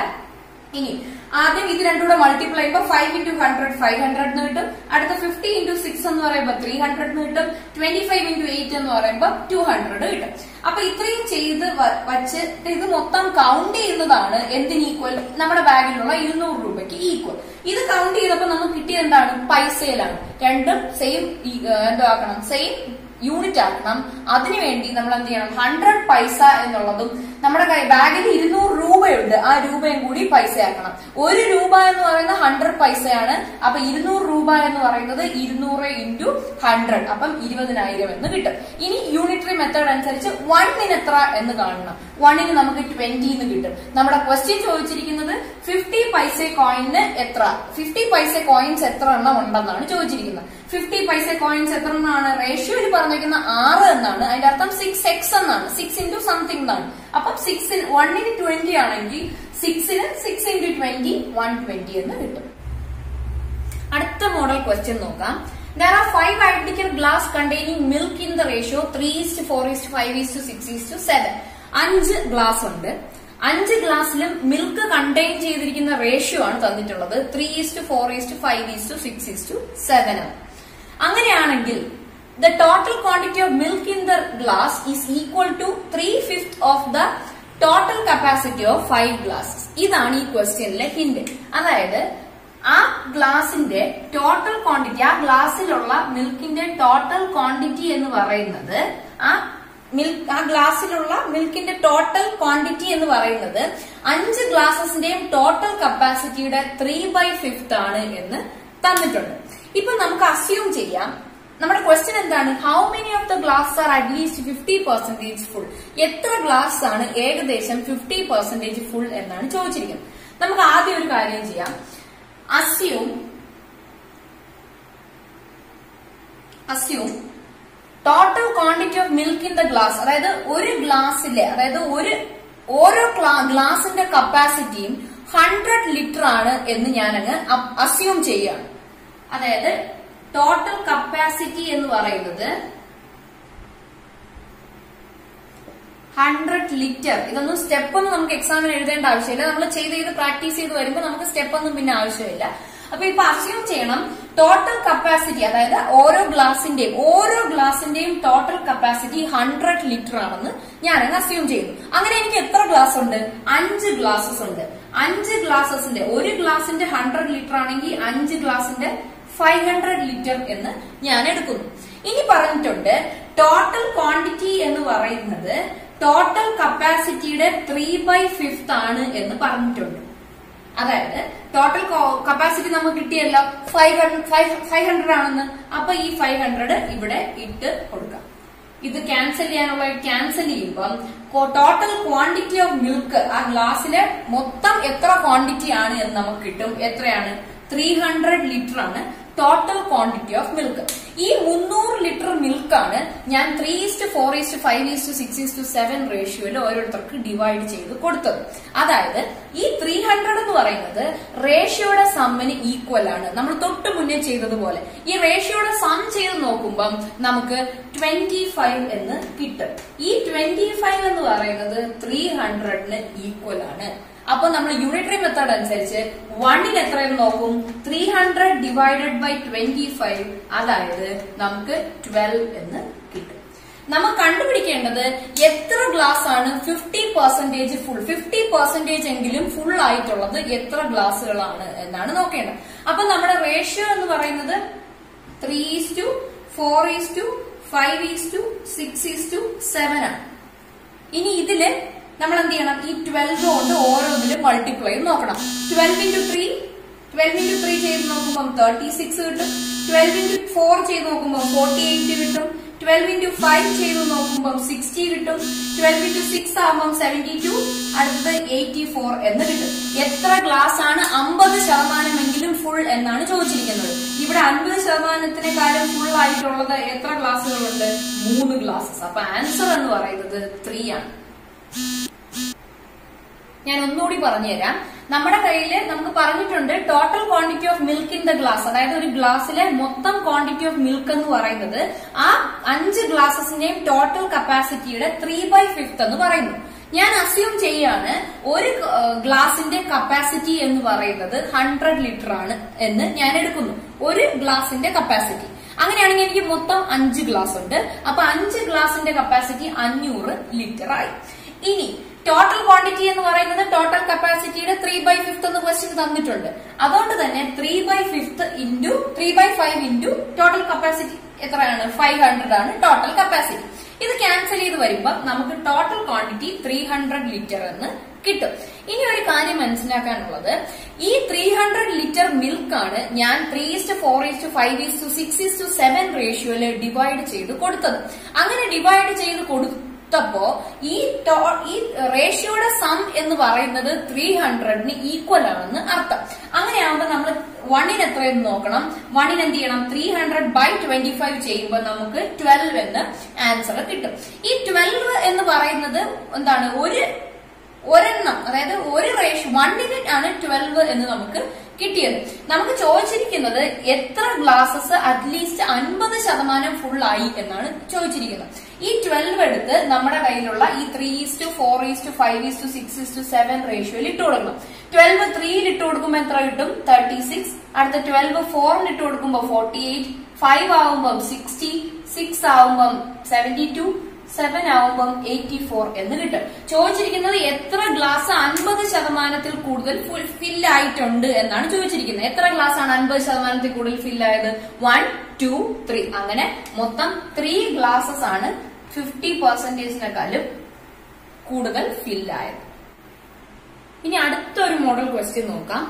ഇനി ആദ്യം ഇത് രണ്ടും കൂടെ മൾട്ടിപ്ലൈ ചെയ്യുമ്പോൾ 5 × 100 500 എന്ന് കിട്ടും. അടുത്ത 50 × 6 എന്ന് പറയുമ്പോൾ 300 എന്ന് കിട്ടും. 25 × 8 എന്ന് പറയുമ്പോൾ 200 കിട്ടും. അപ്പൊ ഇത്രയും ചെയ്ത് വച്ച് ഇത് മൊത്തം കൗണ്ട് ചെയ്യുന്നതാണ് എന്തിന് ഈക്വൽ? നമ്മുടെ ബാഗിലുള്ള 200 രൂപയ്ക്ക് ഈക്വൽ. ഇത് കൗണ്ട് ചെയ്തപ്പോൾ നമുക്ക് കിട്ടിയത് എന്താണ്? പൈസയിലാണ്. രണ്ടും സെയിം എന്താക്കണം? സെയിം യൂണിറ്റ് ആക്കണം. അതിനുവേണ്ടി നമ്മൾ എന്ത് ചെയ്യണം? 100 പൈസ എന്നുള്ളതും നമ്മുടെ ബാഗിൽ 200 രൂപയുണ്ട്, ആ രൂപയും കൂടി പൈസയാക്കണം. 1 രൂപ എന്ന് പറയുന്നത് 100 പൈസയാണ്. അപ്പൊ 200 രൂപ എന്ന് പറയുന്നത് 200 × 100, അപ്പം 20,000 എന്ന് കിട്ടും. ഇനി യൂണിറ്ററി മെത്തേഡ് അനുസരിച്ച് 1ന് എത്ര എന്ന് കാണണം. 1ന് നമുക്ക് 20 എന്ന് കിട്ടും. നമ്മുടെ ക്വസ്റ്റ്യൻ ചോദിച്ചിരിക്കുന്നത് 50 പൈസ കോയിന് എത്ര, 50 പൈസ കോയിൻസ് എത്ര എണ്ണം ഉണ്ടെന്നാണ് ചോദിച്ചിരിക്കുന്നത്. 50 പൈസ കോയിൻസ് എത്ര എണ്ണമാണ്? റേഷ്യോയിൽ പറഞ്ഞിരിക്കുന്ന 6 എന്നാണ്. അതിന്റെ അർത്ഥം 6x എന്നാണ്. 6 × സംതിങ് എന്നാണ്. അപ്പം 1ന് 20 ആണെങ്കിൽ 6ന് 6 × 20 120 എന്ന് കിട്ടും. അടുത്ത മോഡൽ ക്വസ്റ്റ്യൻ നോക്കാം. There are 5 identical glass containing milk in the ratio 3:4:5:6:7. 5 glass ഉണ്ട്. 5 ഗ്ലാസ്സിലും മിൽക്ക് കണ്ടെയ്ൻ ചെയ്തിരിക്കുന്ന റേഷ്യോ ആണ് തന്നിട്ടുള്ളത്. 3:4:5:6:7. അങ്ങനെയാണെങ്കിൽ the total quantity of milk in the glass is equal to 3/5 of the total capacity of 5 glasses. ഇതാണ് ഈ ക്വസ്റ്റ്യനിലെ ഹിന്റ്. അതായത് ആ ഗ്ലാസിന്റെ ടോട്ടൽ ക്വാണ്ടിറ്റി, ആ ഗ്ലാസ്സിലുള്ള മിൽക്കിന്റെ ടോട്ടൽ ക്വാണ്ടിറ്റി എന്ന് പറയുന്നത്, ആ ഗ്ലാസ്സിലുള്ള മിൽക്കിന്റെ ടോട്ടൽ ക്വാണ്ടിറ്റി എന്ന് പറയുന്നത് 5 ഗ്ലാസസിന്റെയും ടോട്ടൽ കപ്പാസിറ്റിയുടെ 3/5 ആണ് എന്ന് തന്നിട്ടുണ്ട്. ഇപ്പൊ നമുക്ക് അസ്യൂം ചെയ്യാം. നമ്മുടെ ക്വസ്റ്റ്യൻ എന്താണ്? How many of the glass are at least 50% full? എത്ര ഗ്ലാസ് ആണ് ഏകദേശം 50% ഫുൾ എന്നാണ് ചോദിച്ചിരിക്കുന്നത്. നമുക്ക് ആദ്യം ഒരു കാര്യം ചെയ്യാം. Assume total quantity of milk in the glass, അതായത് ഒരു ഗ്ലാസ്സിലെ, അതായത് ഓരോ ഗ്ലാസിന്റെ കപ്പാസിറ്റിയും 100 ലിറ്റർ ആണ് എന്ന് ഞാനങ്ങ് അസ്യൂം ചെയ്യുകയാണ്. അതായത് ടോട്ടൽ കപ്പാസിറ്റി എന്ന് പറയുന്നത് 100 ലിറ്റർ. ഇതൊന്നും സ്റ്റെപ്പ് ഒന്നും നമുക്ക് എക്സാമിന് എഴുതേണ്ട ആവശ്യമില്ല. നമ്മൾ ചെയ്ത് പ്രാക്ടീസ് ചെയ്ത് വരുമ്പോൾ നമുക്ക് സ്റ്റെപ്പ് ഒന്നും പിന്നെ ആവശ്യമില്ല. അപ്പൊ ഇപ്പൊ അസ്യൂം ചെയ്യണം ടോട്ടൽ കപ്പാസിറ്റി, അതായത് ഓരോ ഗ്ലാസിന്റെയും ടോട്ടൽ കപ്പാസിറ്റി 100 ലിറ്റർ ആണെന്ന് ഞാനങ്ങ് അസ്യൂം ചെയ്യുന്നു. അങ്ങനെ എനിക്ക് എത്ര ഗ്ലാസ് ഉണ്ട്? 5 ഗ്ലാസസ് ഉണ്ട്. 5 ഗ്ലാസസിന്റെ, ഒരു ഗ്ലാസിന്റെ 100 ലിറ്റർ ആണെങ്കിൽ 5 ഗ്ലാസിന്റെ 500 ലിറ്റർ എന്ന് ഞാൻ എടുക്കുന്നു. ഇനി പറഞ്ഞിട്ടുണ്ട് ടോട്ടൽ ക്വാണ്ടിറ്റി എന്ന് പറയുന്നത് ടോട്ടൽ കപ്പാസിറ്റിയുടെ 3/5 ആണ് എന്ന് പറഞ്ഞിട്ടുണ്ട്. അതായത് ടോട്ടൽ കപ്പാസിറ്റി നമുക്ക് കിട്ടിയല്ലോ 500 ആണെന്ന്. അപ്പൊ ഈ 500 ഇവിടെ ഇട്ട് കൊടുക്കാം. ഇത് ക്യാൻസൽ ചെയ്യാനുള്ള ക്യാൻസൽ ചെയ്യുമ്പം ടോട്ടൽ ക്വാണ്ടിറ്റി ഓഫ് മിൽക്ക്, ആ ഗ്ലാസ്സിലെ മൊത്തം എത്ര ക്വാണ്ടിറ്റി ആണ് എന്ന് നമുക്ക് കിട്ടും. എത്രയാണ്? 300 ലിറ്റർ ആണ് ടോട്ടൽ ക്വാണ്ടിറ്റി ഓഫ് മിൽക്ക്. ഈ 300 ലിറ്റർ മിൽക്കാണ് ഞാൻ 3:4:5:6:7 റേഷ്യോയിൽ ഓരോരുത്തർക്ക് ഡിവൈഡ് ചെയ്ത് കൊടുത്തത്. അതായത് ഈ 300 എന്ന് പറയുന്നത് റേഷ്യോയുടെ സമ്മിന് ഈക്വൽ ആണ്. നമ്മൾ തൊട്ട് മുന്നേ ചെയ്തതുപോലെ ഈ റേഷ്യോയുടെ സം ചെയ്ത് നോക്കുമ്പം നമുക്ക് 25 എന്ന് കിട്ടും. ഈ 25 എന്ന് പറയുന്നത് 300ന് ഈക്വൽ ആണ്. അപ്പൊ നമ്മൾ യൂണിറ്ററി മെത്തേഡ് അനുസരിച്ച് 1ന് എത്രയെന്ന് നോക്കും? 300 ഡിവൈഡഡ് ബൈ 25, അതായത് നമുക്ക് 12 എന്ന് കിട്ടും. നമ്മൾ കണ്ടുപിടിക്കേണ്ടത് എത്ര ഗ്ലാസ് ആണ് 50% ഫുൾ, 50% എങ്കിലും ഫുൾ ആയിട്ടുള്ളത് എത്ര ഗ്ലാസുകളാണ് എന്നാണ് നോക്കേണ്ടത്. അപ്പൊ നമ്മുടെ റേഷ്യോ എന്ന് പറയുന്നത് 3:4:5:6:7 ആണ്. ഇനി ഇതില് നമ്മൾ എന്ത് ചെയ്യണം? ഈ 12 കൊണ്ട് ഓരോന്നിലും മൾട്ടിപ്ലൈ നോക്കണം. 12 into 3 ചെയ്ത് നോക്കുമ്പോൾ 36 കിട്ടും. 12 into 4 ചെയ്ത് നോക്കുമ്പോൾ 48 കിട്ടും. 12 into 5 ചെയ്ത് നോക്കുമ്പോൾ 60 കിട്ടും. 12 into 6 ആകുമ്പോൾ 72, അടുത്തത് 84 എന്ന് കിട്ടും. എത്ര ഗ്ലാസ് ആണ് 50% ഫുൾ എന്നാണ് ചോദിച്ചിരിക്കുന്നത്. ഇവിടെ 50%-നെക്കാളും ഫുൾ ആയിട്ടുള്ളത് എത്ര ഗ്ലാസുകളുണ്ട്? 3 ഗ്ലാസസ്. അപ്പൊ ആൻസർ എന്ന് പറയുന്നത് 3 ആണ്. ഞാൻ ഒന്നുകൂടി പറഞ്ഞുതരാം. നമ്മുടെ കയ്യിൽ നമുക്ക് പറഞ്ഞിട്ടുണ്ട് total quantity of milk in the glass, അതായത് ഒരു ഗ്ലാസ്സിലെ മൊത്തം ക്വാണ്ടിറ്റി ഓഫ് മിൽക്ക് എന്ന് പറയുന്നത് ആ 5 ഗ്ലാസസിന്റെയും ടോട്ടൽ കപ്പാസിറ്റിയുടെ 3/5 എന്ന് പറയുന്നു. ഞാൻ അസ്യൂം ചെയ്യാണ് ഒരു ഗ്ലാസിന്റെ കപ്പാസിറ്റി എന്ന് പറയുന്നത് 100 ലിറ്റർ ആണ് എന്ന് ഞാൻ എടുക്കുന്നു. ഒരു ഗ്ലാസിന്റെ കപ്പാസിറ്റി. അങ്ങനെയാണെങ്കിൽ എനിക്ക് മൊത്തം 5 ഗ്ലാസ് ഉണ്ട്. അപ്പൊ 5 ഗ്ലാസിന്റെ കപ്പാസിറ്റി 500 ലിറ്റർ ആയി. ഇനി ടോട്ടൽ ക്വാണ്ടിറ്റി എന്ന് പറയുന്നത് ടോട്ടൽ കപ്പാസിറ്റിയുടെ 3/5 എന്ന് ക്വസ്റ്റ്യൻ തന്നിട്ടുണ്ട്. അതുകൊണ്ട് തന്നെ 3/5 ഇൻറ്റു ടോട്ടൽ കപ്പാസിറ്റി എത്രയാണ്? 500 ആണ് ടോട്ടൽ കപ്പാസിറ്റി. ഇത് ക്യാൻസൽ ചെയ്ത് വരുമ്പോൾ നമുക്ക് ടോട്ടൽ ക്വാണ്ടിറ്റി 300 ലിറ്റർ എന്ന് കിട്ടും. ഇനി ഒരു കാര്യം മനസ്സിലാക്കാനുള്ളത്, ഈ 300 ലിറ്റർ മിൽക്കാണ് ഞാൻ 3:4:5:6:7 റേഷ്യോയില് ഡിവൈഡ് ചെയ്ത് കൊടുത്തത്. അങ്ങനെ ഡിവൈഡ് ചെയ്ത് കൊടുത്തപ്പോ ഈ റേഷ്യോയുടെ സം എന്ന് പറയുന്നത് 300ന് ഈക്വൽ ആണെന്ന് അർത്ഥം. അങ്ങനെയാവുമ്പോ നമ്മൾ 1ന് എത്രയെന്ന് നോക്കണം. 1ന് എന്ത് ചെയ്യണം? 300/25 ചെയ്യുമ്പോൾ നമുക്ക് 12 എന്ന് ആൻസർ കിട്ടും. ഈ 12 എന്ന് പറയുന്നത് എന്താണ്? ഒരെണ്ണം, അതായത് ഒരു റേഷ്യോ 1ന് ആണ് 12 എന്ന് നമുക്ക് കിട്ടിയത്. നമുക്ക് ചോദിച്ചിരിക്കുന്നത് എത്ര ഗ്ലാസസ് അറ്റ്ലീസ്റ്റ് 50% ഫുൾ ആയി എന്നാണ് ചോദിച്ചിരിക്കുന്നത്. ഈ 12 എടുത്ത് നമ്മുടെ കയ്യിലുള്ള ഈ 3:4:5:6:7 റേഷ്യോയിൽ ഇട്ട് കൊടുക്കണം. 12 3ൽ ഇട്ട് കൊടുക്കുമ്പോൾ എത്ര കിട്ടും? 36. അടുത്ത 12 4ന് ഇട്ട് കൊടുക്കുമ്പോൾ 48, 5 ആവുമ്പം 60, 6 ആവുമ്പം 72, 7 ആവുമ്പം 84 എന്ന് കിട്ടും. ചോദിച്ചിരിക്കുന്നത് എത്ര ഗ്ലാസ് 50% കൂടുതൽ ഫിൽ ആയിട്ടുണ്ട് എന്നാണ് ചോദിച്ചിരിക്കുന്നത്. എത്ര ഗ്ലാസ് ആണ് 50% കൂടുതൽ ഫിൽ ആയത്? 1, 2, 3. അങ്ങനെ മൊത്തം 3 ഗ്ലാസസ് ആണ് 50%-നെക്കാളും കൂടുതൽ ഫിൽ ആയത്. ഇനി അടുത്തൊരു മോഡൽ ക്വസ്റ്റ്യൻ നോക്കാം.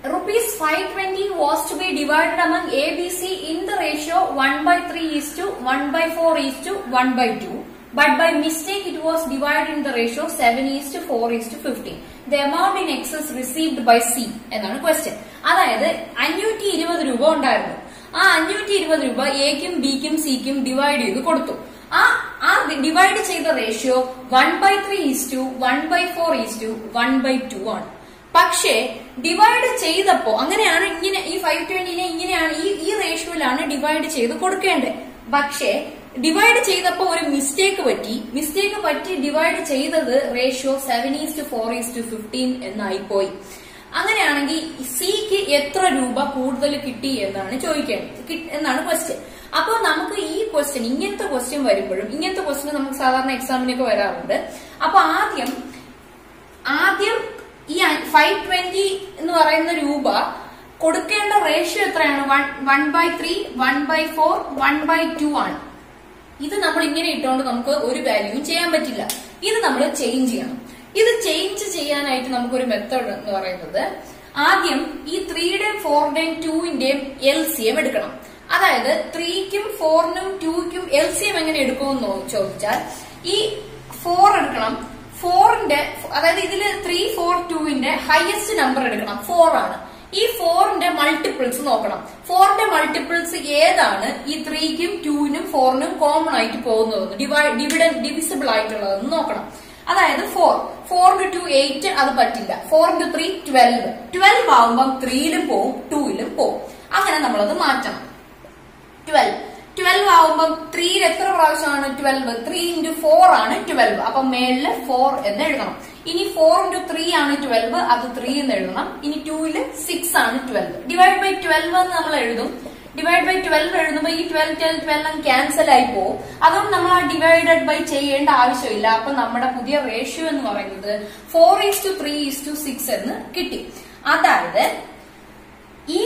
₹520 was to be divided among ABC in the ratio 1/3:1/4:1/2, but by mistake it was divided in the ratio 7:4:15. The amount in excess received by C എന്നാണ് ക്വസ്റ്റ്യൻ. അതായത് 520 രൂപ ഉണ്ടായിരുന്നു. ആ 520 രൂപ എക്കും ബിക്കും സിക്കും ഡിവൈഡ് ചെയ്ത് കൊടുത്തു. ആ ഡിവൈഡ് ചെയ്ത റേഷ്യോ 1/3:1/4:1/2 ആണ്. പക്ഷേ ഡിവൈഡ് ചെയ്തപ്പോ അങ്ങനെയാണ്, ഇങ്ങനെ ഈ 520നെ ഇങ്ങനെയാണ് ഈ റേഷ്യോയിലാണ് ഡിവൈഡ് ചെയ്ത് കൊടുക്കേണ്ടത്. പക്ഷേ ഡിവൈഡ് ചെയ്തപ്പോ ഒരു മിസ്റ്റേക്ക് പറ്റി ഡിവൈഡ് ചെയ്തത് റേഷ്യോ 7:4:15 എന്നായിപ്പോയി. അങ്ങനെയാണെങ്കിൽ സിക്ക് എത്ര രൂപ കൂടുതൽ കിട്ടി എന്നാണ് എന്നാണ് ക്വസ്റ്റ്യൻ. അപ്പൊ നമുക്ക് ഈ ക്വസ്റ്റ്യൻ, ഇങ്ങനത്തെ ക്വസ്റ്റ്യൻ വരുമ്പോഴും, ഇങ്ങനത്തെ ക്വസ്റ്റ്യൻ നമുക്ക് സാധാരണ എക്സാമിനൊക്കെ വരാറുണ്ട്. അപ്പൊ ആദ്യം ഈ 520 എന്ന് പറയുന്ന രൂപ കൊടുക്കേണ്ട റേഷ്യോ എത്രയാണ്? 1/3, 1/4, 1/2 ആണ്. ഇത് നമ്മൾ ഇങ്ങനെ ഇട്ടുകൊണ്ട് നമുക്ക് ഒരു വാല്യൂവും ചെയ്യാൻ പറ്റില്ല. ഇത് നമ്മൾ ചേഞ്ച് ചെയ്യണം. ഇത് ചേഞ്ച് ചെയ്യാനായിട്ട് നമുക്കൊരു മെത്തേഡ് എന്ന് പറയുന്നത്, ആദ്യം ഈ 3യുടെയും 4യുടെയും 2ന്റെയും LCM എടുക്കണം. അതായത് 3ക്കും 4നും 2ക്കും LCM എങ്ങനെ എടുക്കുമെന്ന് ചോദിച്ചാൽ, ഈ 4 എടുക്കണം. 4ന്റെ അതായത് ഇതില് 3, 4, 2ന്റെ ഹയസ്റ്റ് നമ്പർ എടുക്കണം. 4 ആണ്. ഈ 4ന്റെ മൾട്ടിപ്പിൾസ് നോക്കണം. 4ന്റെ മൾട്ടിപ്പിൾസ് ഏതാണ് ഈ 3ക്കും 2നും 4നും കോമൺ ആയിട്ട് പോകുന്നത്, ഡിവിസിബിൾ ആയിട്ടുള്ളതെന്ന് നോക്കണം. അതായത് 4 into 2 8, അത് പറ്റില്ല. 4 into 3 12 ആവുമ്പം 3ലും പോവും 2ലും പോവും. അങ്ങനെ നമ്മളത് മാറ്റണം. 12 ആവുമ്പം 3ൽ എത്ര പ്രാവശ്യമാണ് 12? 3 into 4 ആണ് 12. അപ്പൊ മേളില് 4 എന്ന് എഴുതണം. ഇനി 4 into 3 ആണ് 12, അത് 3 എന്ന് എഴുതണം. ഇനി 2ല് 6 ആണ് 12. ഡിവൈഡ് ബൈ 12 എന്ന് നമ്മൾ എഴുതും. ഡിവൈഡ് ബൈ 12 എഴുതുമ്പോൾ ഈ 12 ക്യാൻസൽ ആയി പോകും. അതുകൊണ്ട് നമ്മൾ ആ ഡിവൈഡഡ് ബൈ ചെയ്യേണ്ട ആവശ്യമില്ല. അപ്പൊ നമ്മുടെ പുതിയ റേഷ്യോ എന്ന് പറയുന്നത് 4:3:6 എന്ന് കിട്ടി. അതായത് ഈ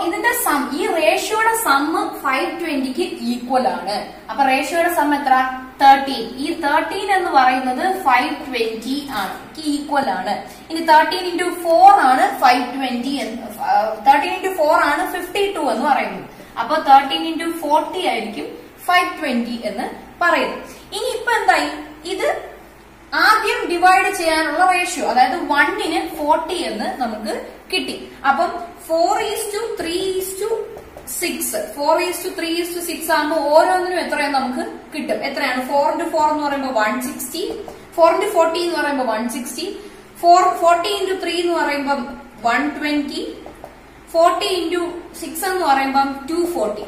ഇതിന്റെ സം, ഈ റേഷ്യോയുടെ സമ്മ് 520ക്ക് ഈക്വൽ ആണ്. അപ്പൊ റേഷ്യോയുടെ സം എത്ര? 13. ഈ 13 എന്ന് പറയുന്നത് 520 ആണ്, ഈക്വൽ ആണ്. ഇനി 13 into 4 ആണ് 520 13 into 4 ആണ് 52 എന്ന് പറയുന്നത്. അപ്പൊ 13 into 40 ആയിരിക്കും 520 എന്ന് പറയുന്നത്. ഇനി ഇപ്പൊ എന്തായി? ഇത് ആദ്യം ഡിവൈഡ് ചെയ്യാനുള്ള റേഷ്യോ, അതായത് 1ന് 40 എന്ന് നമുക്ക് കിട്ടി. അപ്പം 4:3:6 4:3:6 ആകുമ്പോൾ ഓരോന്നിനും എത്രയാണ് നമുക്ക് കിട്ടും? എത്രയാണ്? 4 into 4 എന്ന് പറയുമ്പോൾ 160, 4 into 40 എന്ന് പറയുമ്പോൾ 160, 40 into 3 എന്ന് പറയുമ്പോൾ 120, 40 into 6 എന്ന് പറയുമ്പോൾ 240.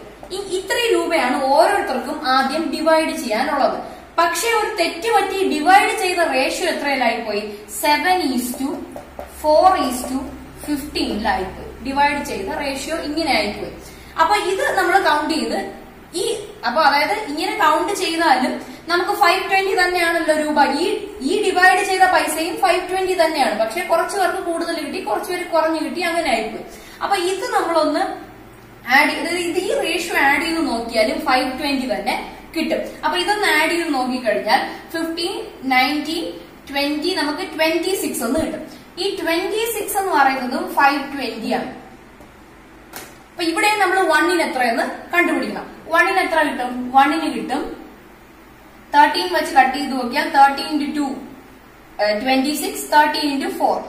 ഇത്രയും രൂപയാണ് ഓരോരുത്തർക്കും ആദ്യം ഡിവൈഡ് ചെയ്യാനുള്ളത്. പക്ഷെ ഒരു തെറ്റ് പറ്റി ഡിവൈഡ് ചെയ്ത റേഷ്യോ എത്രയിലായിപ്പോയി? 7:4:15 ഡിവൈഡ് ചെയ്ത റേഷ്യോ ഇങ്ങനെ ആയിപ്പോയി. അപ്പൊ ഇത് നമ്മൾ കൗണ്ട് ചെയ്ത് അപ്പൊ അതായത് ഇങ്ങനെ കൗണ്ട് ചെയ്താലും നമുക്ക് 520 തന്നെയാണല്ലോ രൂപ. ഈ ഡിവൈഡ് ചെയ്ത പൈസയും 520 തന്നെയാണ്. പക്ഷെ കുറച്ചു പേർക്ക് കൂടുതൽ കിട്ടി, കുറച്ചു പേർക്ക് കുറഞ്ഞു കിട്ടി, അങ്ങനെ ആയിപ്പോയി. അപ്പൊ ഇത് നമ്മളൊന്ന് ഈ റേഷ്യോ ആഡ് ചെയ്ത് നോക്കിയാലും 520 തന്നെ കിട്ടും. അപ്പൊ ഇതൊന്ന് ആഡ് ചെയ്ത് നോക്കിക്കഴിഞ്ഞാൽ 15, 19, 20 നമുക്ക് 26 എന്ന് കിട്ടും. ഈ 26 എന്ന് പറയുന്നതും 520 ആണ്. അപ്പൊ ഇവിടെ നമ്മൾ 1ന് എത്രയെന്ന് കണ്ടുപിടിക്കണം. 1ന് എത്ര കിട്ടും? 1ന് കിട്ടും 13 വെച്ച് കട്ട് ചെയ്ത് നോക്കിയാൽ 13 into 2 26, 13 into 4.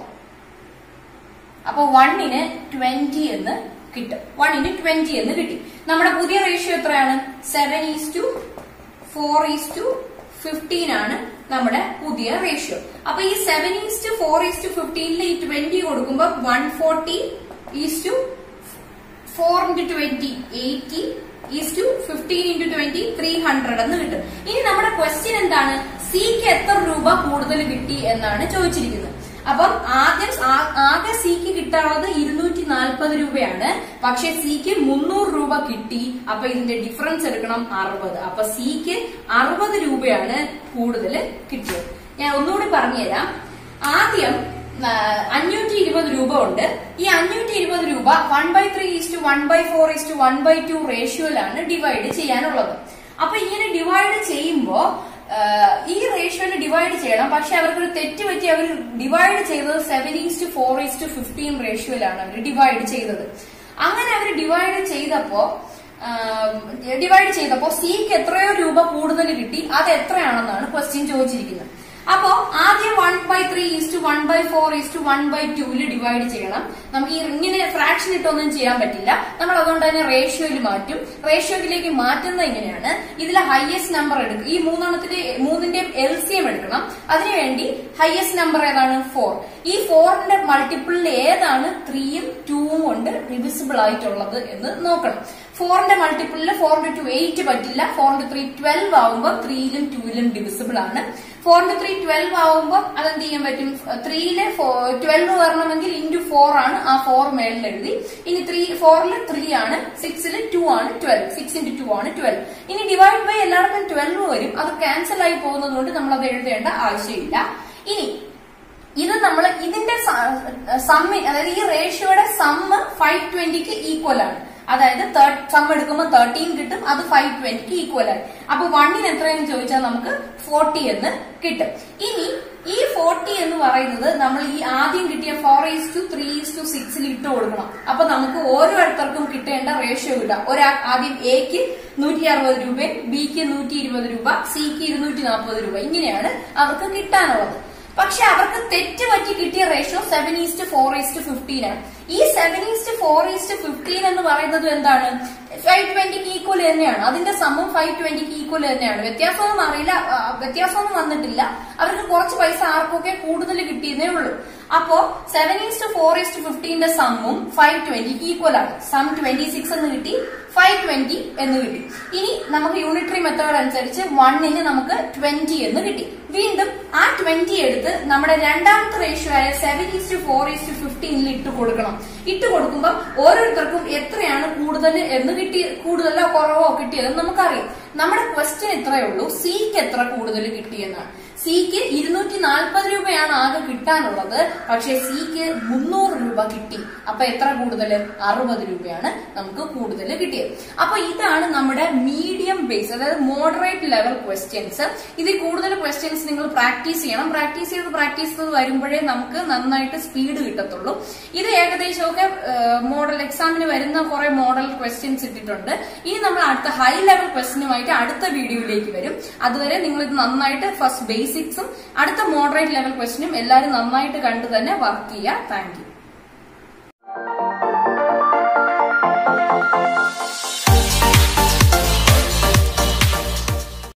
അപ്പൊ 1ന് 20 എന്ന് കിട്ടും. 1ന് 20 എന്ന് കിട്ടി. നമ്മുടെ പുതിയ റേഷ്യോ എത്രയാണ്? 7:4:15 ആണ് നമ്മുടെ പുതിയ റേഷ്യോ. അപ്പൊ ഈ 7:4:15 ഈ 20 കൊടുക്കുമ്പോൾ 140:4 into 20 80:15 into 20 300 എന്ന് കിട്ടും. ഇനി നമ്മുടെ ക്വസ്റ്റ്യൻ എന്താണ്? സിക്ക് എത്ര രൂപ കൂടുതൽ കിട്ടി എന്നാണ് ചോദിച്ചിരിക്കുന്നത്. അപ്പം ആകെ സിക്ക് കിട്ടാനുള്ളത് 240 രൂപയാണ്. പക്ഷെ സിക്ക് 300 രൂപ കിട്ടി. അപ്പൊ ഇതിന്റെ ഡിഫറൻസ് എടുക്കണം 60. അപ്പൊ സിക്ക് 60 രൂപയാണ് കൂടുതൽ കിട്ടിയത്. ഞാൻ ഒന്നുകൂടി പറഞ്ഞുതരാം. ആദ്യം 520 രൂപ ഉണ്ട്. ഈ 520 രൂപ 1/3:1/4:1/2 റേഷ്യോയിലാണ് ഡിവൈഡ് ചെയ്യാനുള്ളത്. അപ്പൊ ഇങ്ങനെ ഡിവൈഡ് ചെയ്യുമ്പോ ഈ റേഷ്യോയിൽ ഡിവൈഡ് ചെയ്യണം. പക്ഷെ അവർക്കൊരു തെറ്റ് പറ്റി അവർ ഡിവൈഡ് ചെയ്തത് 7:4:15 റേഷ്യോയിലാണ് അവർ ഡിവൈഡ് ചെയ്തത്. അങ്ങനെ അവർ ഡിവൈഡ് ചെയ്തപ്പോ സിക്ക് എത്രയോ രൂപ കൂടുതൽ കിട്ടി. അത് എത്രയാണെന്നാണ് ക്വസ്റ്റ്യൻ ചോദിച്ചിരിക്കുന്നത്. അപ്പോ ആദ്യം 1/3:1/4:1/2 ഡിവൈഡ് ചെയ്യണം. നമുക്ക് ഇങ്ങനെ ഫ്രാക്ഷൻ ഇട്ടൊന്നും ചെയ്യാൻ പറ്റില്ല. നമ്മൾ അതുകൊണ്ട് തന്നെ റേഷ്യോയിൽ മാറ്റും. റേഷ്യോയിലേക്ക് മാറ്റുന്നത് ഇങ്ങനെയാണ്. ഇതിലെ ഹയസ്റ്റ് നമ്പർ എടുക്കും. ഈ മൂന്നിന്റെ LCM എടുക്കണം. അതിനുവേണ്ടി ഹയസ്റ്റ് നമ്പർ ഏതാണ്? 4. ഈ 4ന്റെ മൾട്ടിപ്പിളിൽ ഏതാണ് 3യും 2ഉം കൊണ്ട് ഡിവിസിബിൾ ആയിട്ടുള്ളത് എന്ന് നോക്കണം. 4ന്റെ മൾട്ടിപ്പിളിൽ 4 into 2 8 പറ്റില്ല. 4 into 3 12 ആവുമ്പോൾ 3ലും 2ലും ഡിവിസിബിൾ ആണ്. 4 into 3 12 ആവുമ്പോൾ അതെന്ത് ചെയ്യാൻ പറ്റും? 3ല് 12 വരണമെങ്കിൽ into 4 ആണ്. ആ 4 മേളിൽ എഴുതി. ഇനി 4ല് 3 ആണ്, 6ല് 2 ആണ് 12. 6 into 2 ആണ് 12. ഇനി ഡിവൈഡ് ബൈ എല്ലായിടത്തും 12 വരും. അത് ക്യാൻസൽ ആയി പോകുന്നത് കൊണ്ട് നമ്മൾ അത് എഴുതേണ്ട ആവശ്യമില്ല. ഇനി ഇത് നമ്മൾ ഇതിന്റെ സമ്മി, അതായത് ഈ റേഷ്യോയുടെ സമ്മ് 520ക്ക് ഈക്വൽ ആണ്. അതായത് സം എടുക്കുമ്പോൾ 13 കിട്ടും, അത് 520ക്ക് ഈക്വൽ ആയി. അപ്പൊ 1ന് എത്രയെന്ന് ചോദിച്ചാൽ നമുക്ക് 40 എന്ന് കിട്ടും. ഇനി ഈ 40 എന്ന് പറയുന്നത് നമ്മൾ ഈ ആദ്യം കിട്ടിയ 4:3:6 ഇട്ട് കൊടുക്കണം. അപ്പൊ നമുക്ക് ഓരോരുത്തർക്കും കിട്ടേണ്ട റേഷ്യോ കിട്ടാം. ആദ്യം എക്ക് 160 രൂപയും ബിക്ക് 120 രൂപ, സിക്ക് 240 രൂപ, ഇങ്ങനെയാണ് അവർക്ക് കിട്ടാനുള്ളത്. പക്ഷെ അവർക്ക് തെറ്റ് പറ്റി കിട്ടിയ റേഷ്യോ 7:4:15 ആണ്. ഈ 7:4:15 എന്ന് പറയുന്നത് എന്താണ്? 520ക്ക് ഈക്വൽ തന്നെയാണ്. അതിന്റെ സമ്മം 520ക്ക് ഈക്വൽ തന്നെയാണ്. വ്യത്യാസമൊന്നും അറിയില്ല, വ്യത്യാസമൊന്നും വന്നിട്ടില്ല. അവർക്ക് കുറച്ച് പൈസ ആർക്കൊക്കെ കൂടുതൽ കിട്ടിയെന്നേ ഉള്ളൂ. അപ്പോ 7:4:15ന്റെ സമ്മും 520ക്ക് ഈക്വൽ ആണ്. സം 26 എന്ന് കിട്ടി, 520 എന്ന് കിട്ടി. ഇനി നമുക്ക് യൂണിറ്ററി മെത്തേഡ് അനുസരിച്ച് 1ന് നമുക്ക് 20 എന്ന് കിട്ടി. വീണ്ടും ആ 20 എടുത്ത് നമ്മുടെ രണ്ടാമത്തെ റേഷ്യോ ആയ 7:4:15 ഇട്ട് കൊടുക്കണം. ഇട്ട് കൊടുക്കുമ്പോൾ ഓരോരുത്തർക്കും എത്രയാണ് കൂടുതൽ എന്ന് കൂടുതലോ കുറവോ കിട്ടിയതെന്ന് നമുക്കറിയാം. നമ്മുടെ ക്വസ്റ്റ്യൻ ഇത്രയേ ഉള്ളൂ, സിക്ക് എത്ര കൂടുതൽ കിട്ടിയെന്നാണ്. സിക്ക് 240 രൂപയാണ് ആകെ കിട്ടാനുള്ളത്. പക്ഷെ സിക്ക് 300 രൂപ കിട്ടി. അപ്പൊ എത്ര കൂടുതൽ? 60 രൂപയാണ് നമുക്ക് കൂടുതൽ കിട്ടിയത്. അപ്പൊ ഇതാണ് നമ്മുടെ മീഡിയം ബേസ്, അതായത് മോഡറേറ്റ് ലെവൽ ക്വസ്റ്റ്യൻസ്. ഇതിൽ കൂടുതൽ ക്വസ്റ്റ്യൻസ് നിങ്ങൾ പ്രാക്ടീസ് ചെയ്യണം. പ്രാക്ടീസ് ചെയ്ത് വരുമ്പോഴേ നമുക്ക് നന്നായിട്ട് സ്പീഡ് കിട്ടത്തുള്ളൂ. ഇത് ഏകദേശമൊക്കെ മോഡൽ എക്സാമിന് വരുന്ന കുറെ മോഡൽ ക്വസ്റ്റ്യൻസ് ഇട്ടിട്ടുണ്ട്. ഇനി നമ്മൾ അടുത്ത ഹൈ ലെവൽ ക്വസ്റ്റ്യനുമായിട്ട് അടുത്ത വീഡിയോയിലേക്ക് വരും. അതുവരെ നിങ്ങൾ ഇത് നന്നായിട്ട് ഫസ്റ്റ് ബേസിക്സും അടുത്ത മോഡറേറ്റ് ലെവൽ ക്വസ്റ്റ്യനും എല്ലാവരും നന്നായിട്ട് കണ്ടു തന്നെ വർക്ക് ചെയ്യുക. Thank you.